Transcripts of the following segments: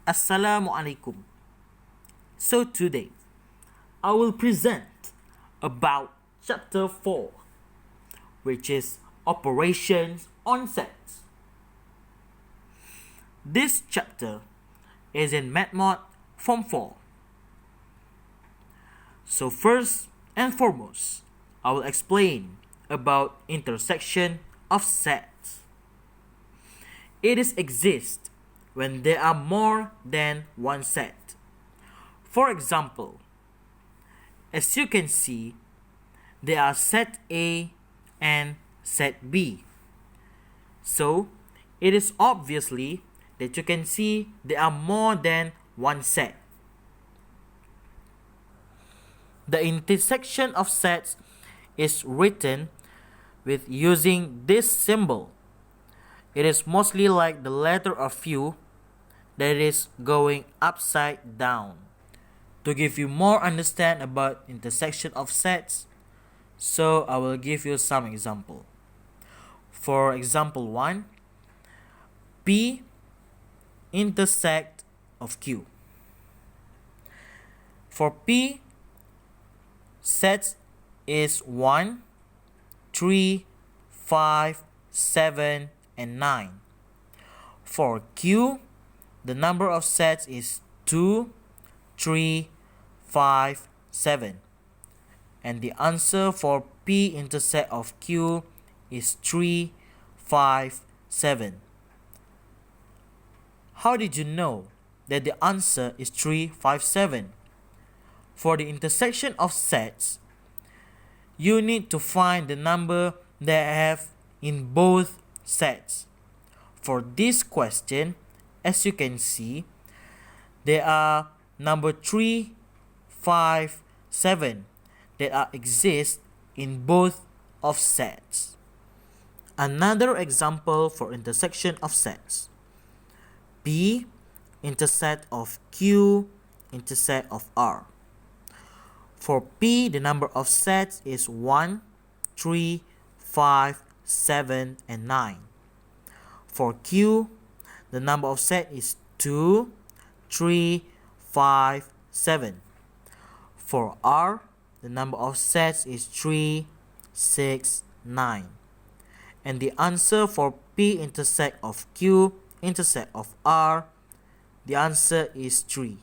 Assalamu alaikum. So today I will present about chapter 4, which is operations on sets. This chapter is in MathMod Form 4. So first and foremost, I will explain about intersection of sets. It exists when there are more than one set. For example, as you can see, there are set A and set B. So, it is obviously that you can see there are more than one set. The intersection of sets is written with using this symbol. It is mostly like the letter of U that is going upside down. To give you more understand about intersection of sets, so I will give you some example. For example 1, P intersect of Q. For P, sets is 1, 3, 5, 7, and 9. For Q, the number of sets is 2, 3, 5, 7. And the answer for P intersect of Q is 3, 5, 7. How did you know that the answer is 3, 5, 7? For the intersection of sets, you need to find the number that have in both sets. For this question, as you can see, there are number 3, 5, 7 that exist in both of sets. Another example for intersection of sets. P intersect of Q intersect of R. For P, the number of sets is 1, 3, 5, 7, and 9. For Q, the number of sets is 2, 3, 5, 7. For R, the number of sets is 3, 6, 9. And the answer for P intersect of Q intersect of R, the answer is 3.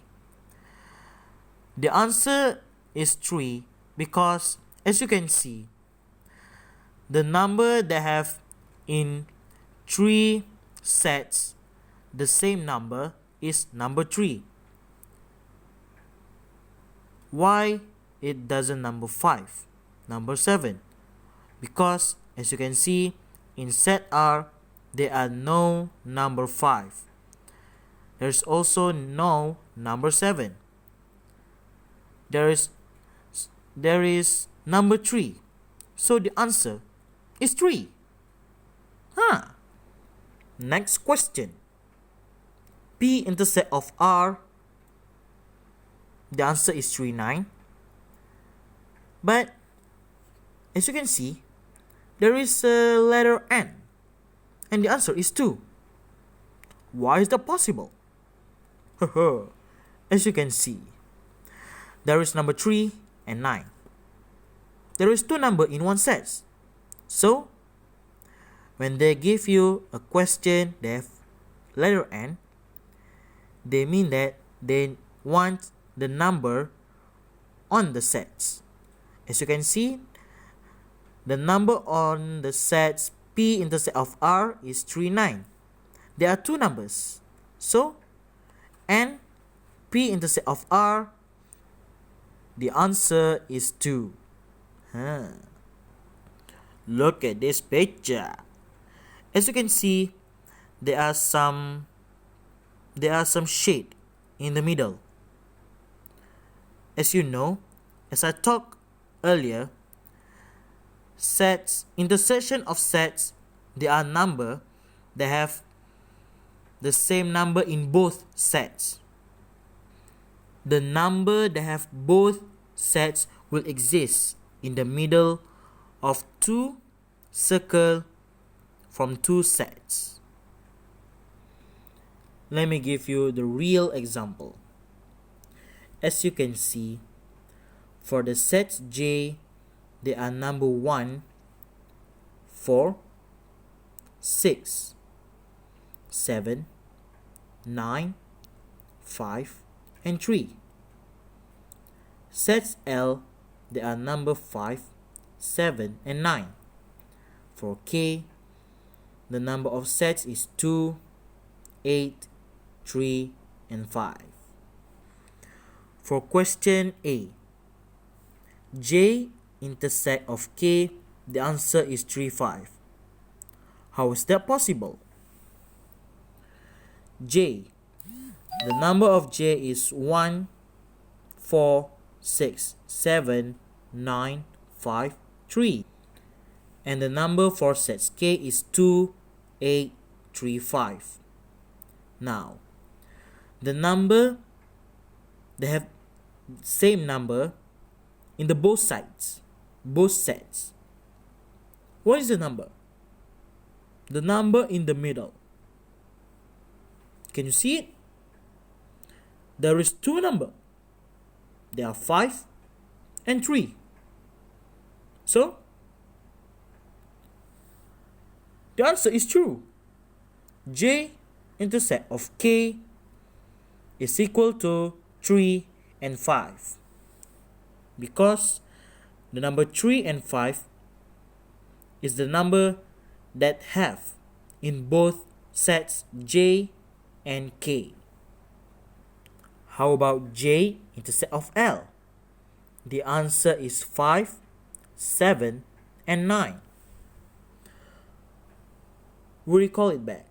The answer is 3 because, as you can see, the number that have in 3 sets the same number is number 3. Why it doesn't number 5, number 7? Because, as you can see, in set R, there are no number 5. There's also no number 7. There is number 3. So the answer is 3. Next question. P intersect of R. The answer is 3, 9. But as you can see, there is a letter N. And the answer is 2. Why is that possible? As you can see, there is number 3 and 9. There is 2 numbers in one set. So, when they give you a question that have letter N, they mean that they want the number on the sets. As you can see, the number on the sets P intersect of R is 3, 9. There are 2 numbers. So, N P intersect of R, the answer is 2. Look at this picture. As you can see, there are some shade in the middle. As you know, as I talked earlier, sets, intersection of sets, there are number that have the same number in both sets. The number that have both sets will exist in the middle of 2 circles from 2 sets. Let me give you the real example. As you can see, for the sets J, they are number 1, 4, 6, 7, 9, 5, and 3. Sets L, they are number 5, 7, and 9. For K, the number of sets is 2, 8, 3, and 5. For question A, J intersect of K, the answer is 3, 5. How is that possible? J, the number of J is 1, 4, 6, 7, 9, 5, 3. And the number for sets K is 2, 8, 3, 5. Now, the number, they have same number in the both sides, both sets. What is the number? The number in the middle. Can you see it? There is two numbers. They are 5 and 3. So, the answer is true. J intersect of K is equal to 3 and 5. Because the number 3 and 5 is the number that have in both sets J and K. How about J intersect of L? The answer is 5, 7, and 9. We recall it back.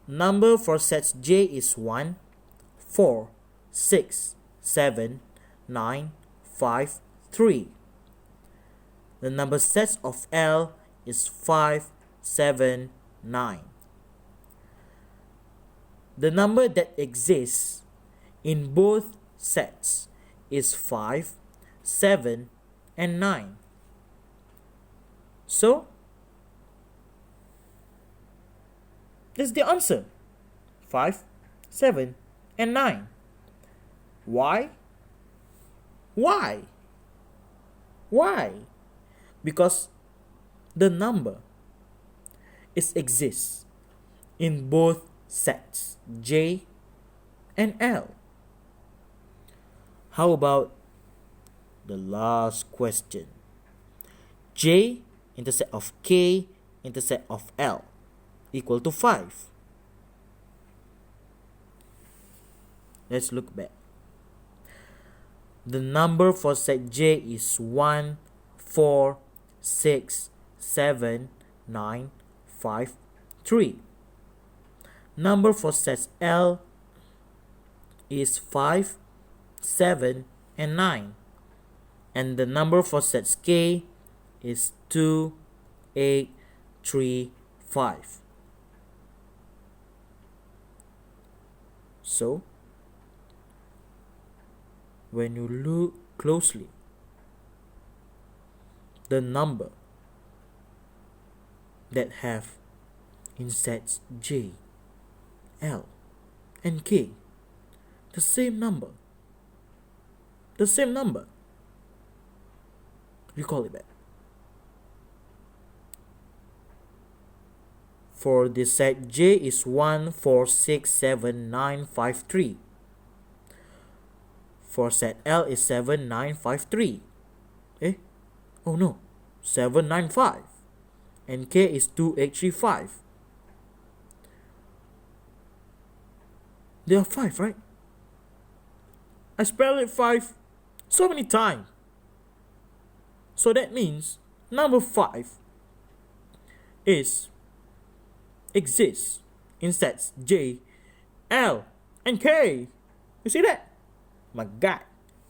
Number for sets J is 1, 4, 6, 7, 9, 5, 3. The number sets of L is 5, 7, 9. The number that exists in both sets is 5, 7, and 9. So, that's the answer. 5, 7, and 9. Why? Why? Why? Because the number exists in both sets J and L. How about the last question? J intersect of K intersect of L equal to 5. Let's look back. The number for set J is 1, 4, 6, 7, 9, 5, 3. Number for sets L is 5, 7, and 9. And the number for sets K is 2, 8, 3, 5. So, when you look closely, the number that have in sets J, L, and K, the same number. Recall it back. For the set J is 1, 4, 6, 7, 9, 5, 3. For set L is 7, 9, 5, 3. Oh no, 7, 9, 5. And K is 2, 8, 3, 5. There are 5, right? I spelled it 5 so many times. So that means number 5 exists in sets J, L, and K. You see that? My God.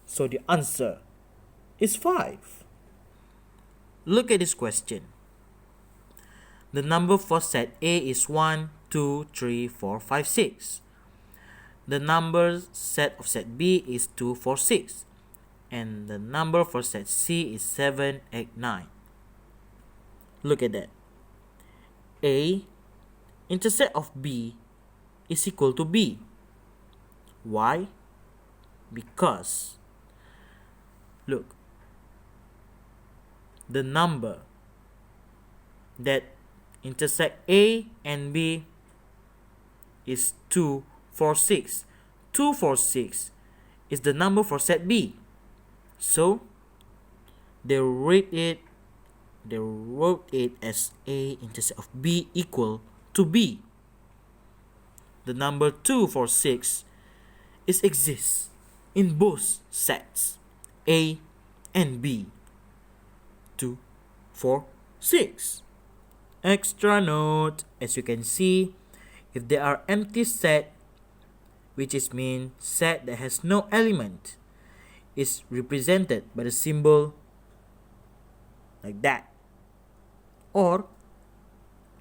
So the answer is 5. Look at this question. The number for set A is 1, 2, 3, 4, 5, 6. The number set of set B is 2, 4, 6. And the number for set C is 7, 8, 9. Look at that. A, intercept of B is equal to B. Why? Because, look, the number that intersect A and B is 2, 4, 6. 2, 4, 6 is the number for set B. So they wrote it as A intercept of B equal to B. The number 2, 4, 6 exists in both sets A and B. 2, 4, 6. Extra note, as you can see, if there are empty set, which is mean set that has no element, is represented by the symbol like that or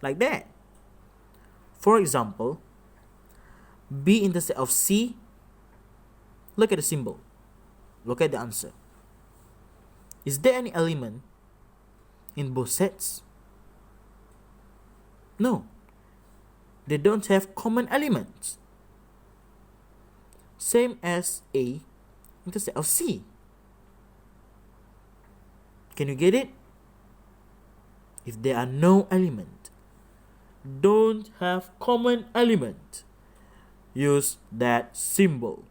like that. For example, B intercept of C, look at the symbol, look at the answer. Is there any element in both sets? No, they don't have common elements. Same as A intercept of C. Can you get it? If there are no element, don't have common element, use that symbol.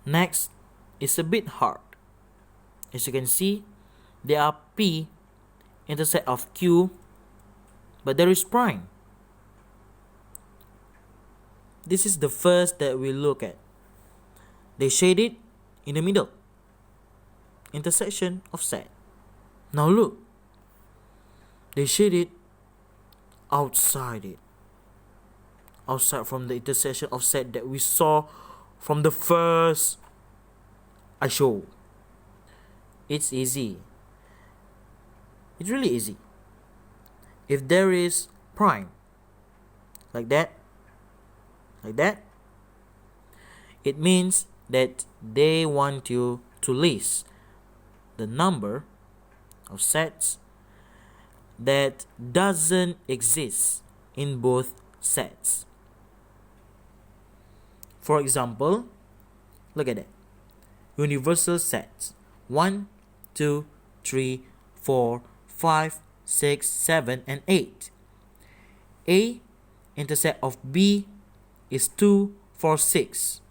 Next is a bit hard. As you can see, there are P intercept of Q, but there is prime. This is the first that we look at. They shade it in the middle, intersection of set. Now look, they shade it outside from the intersection of set that we saw from the first I show. It's easy. It's really easy. If there is prime like that, it means that they want you to list the number of sets that doesn't exist in both sets. For example, look at that. Universal sets 1, 2, 3, 4, 5, 6, 7, and 8. A intercept of B is 2, 4, 6.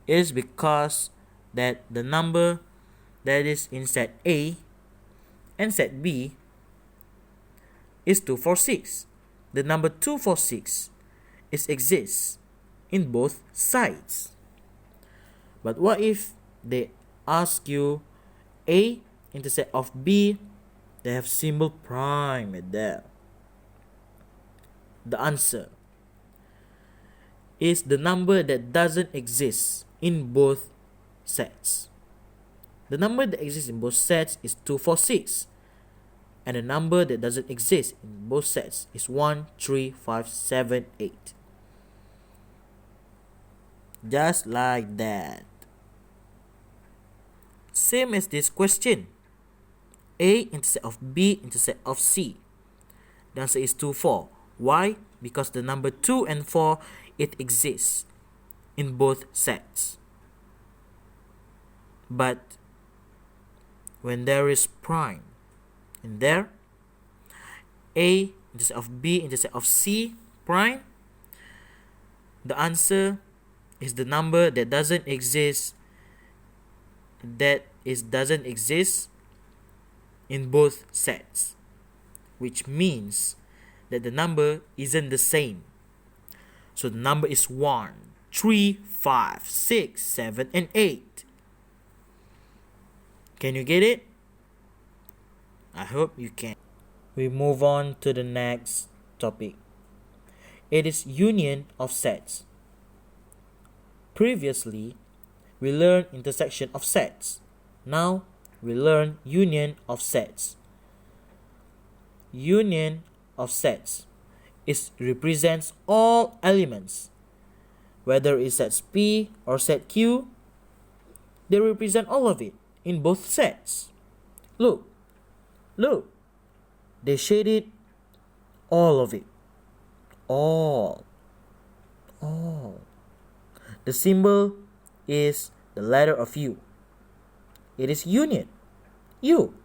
It is because that the number that is in set A and set B is 2, 4, 6. The number 2, 4, 6 exists in both sides. But what if they ask you A intercept of B, they have symbol prime at there? The answer is the number that doesn't exist in both sets. The number that exists in both sets is 2, 4, 6. And the number that doesn't exist in both sets is 1, 3, 5, 7, 8. Just like that. Same as this question. A intercept of B intercept of C. The answer is 2, 4. Why? Because the number 2 and 4, it exists in both sets. But when there is prime in there, A intercept of B intercept of C prime, the answer is the number that doesn't exist in both sets, which means that the number isn't the same. So the number is 1, 3, 5, 6, 7, and 8. Can you get it? I hope you can. We move on to the next topic. It is union of sets. Previously, we learned intersection of sets. Now, we learn union of sets. Union of sets represents all elements, whether it's set P or set Q. They represent all of it in both sets. Look. They shaded all of it. All. The symbol is the letter of U. It is union. U.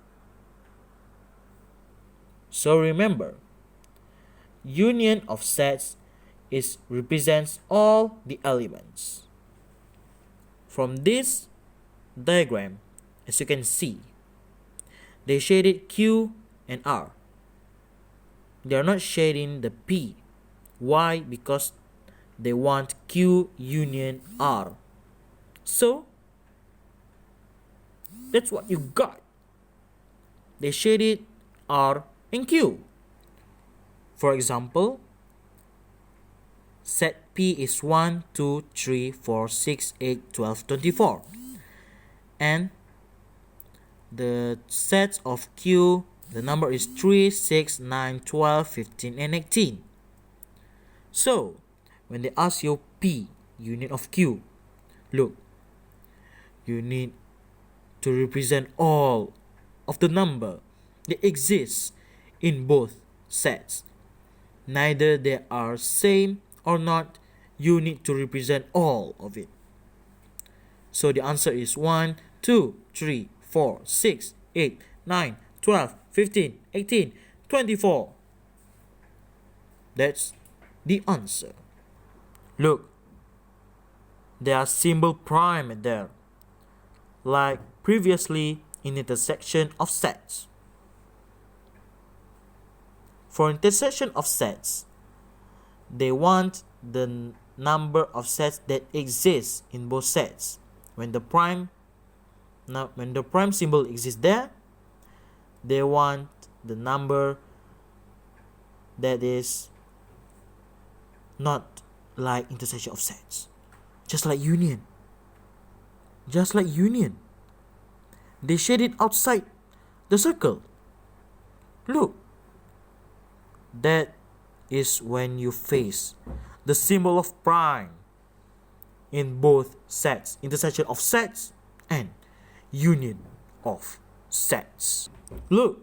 So remember, union of sets represents all the elements. From this diagram, as you can see, they shaded Q and R. They are not shading the P. Why? Because they want Q union R. So, that's what you got. They shaded R and Q. For example, set P is 1, 2, 3, 4, 6, 8, 12, 24. And the sets of Q, the number is 3, 6, 9, 12, 15, and 18. So, when they ask you P, union of Q, look, you need to represent all of the number that exists in both sets. Neither they are same or not, you need to represent all of it. So the answer is 1, 2, 3, 4, 6, 8, 9, 12, 15, 18, 24. That's the answer. Look, there are symbol prime there, like previously in intersection of sets. For intersection of sets, they want the number of sets that exist in both sets. When the prime symbol exists there, they want the number that is not like intersection of sets. Just like union. They shade it outside the circle. Look. That is when you face the symbol of prime in both sets, intersection of sets and union of sets. Look,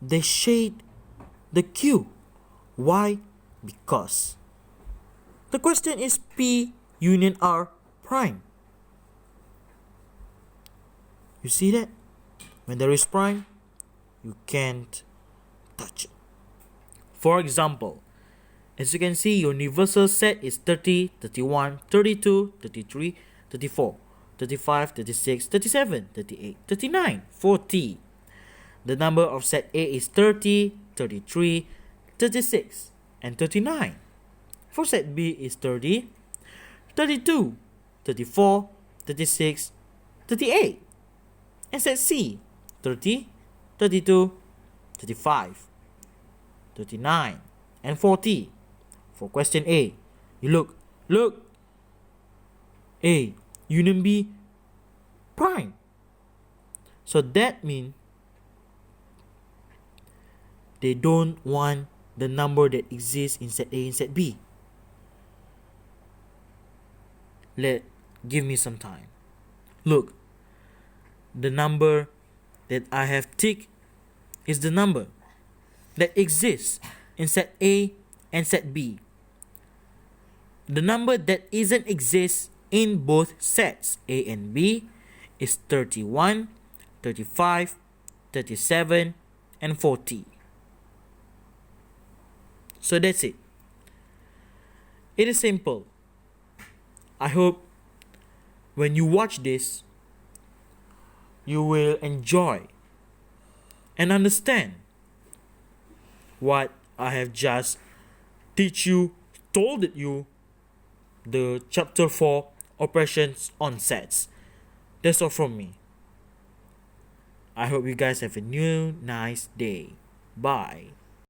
they shade the Q. Why? Because the question is P union R prime. You see that? When there is prime, you can't touch it. For example, as you can see, universal set is 30, 31, 32, 33, 34, 35, 36, 37, 38, 39, 40. The number of set A is 30, 33, 36, and 39. For set B is 30, 32, 34, 36, 38. And set C, 30, 32, 35, 39, and 40. For question A, you look, A, union B, prime. So that means they don't want the number that exists in set A and set B. Give me some time. Look, the number that I have ticked is the number that exists in set A and set B. The number that isn't exist in both sets A and B is 31, 35, 37, and 40. So that's it. It is simple. I hope when you watch this, you will enjoy and understand what I have just told you, the chapter 4 operations on sets. That's all from me. I hope you guys have a nice day. Bye.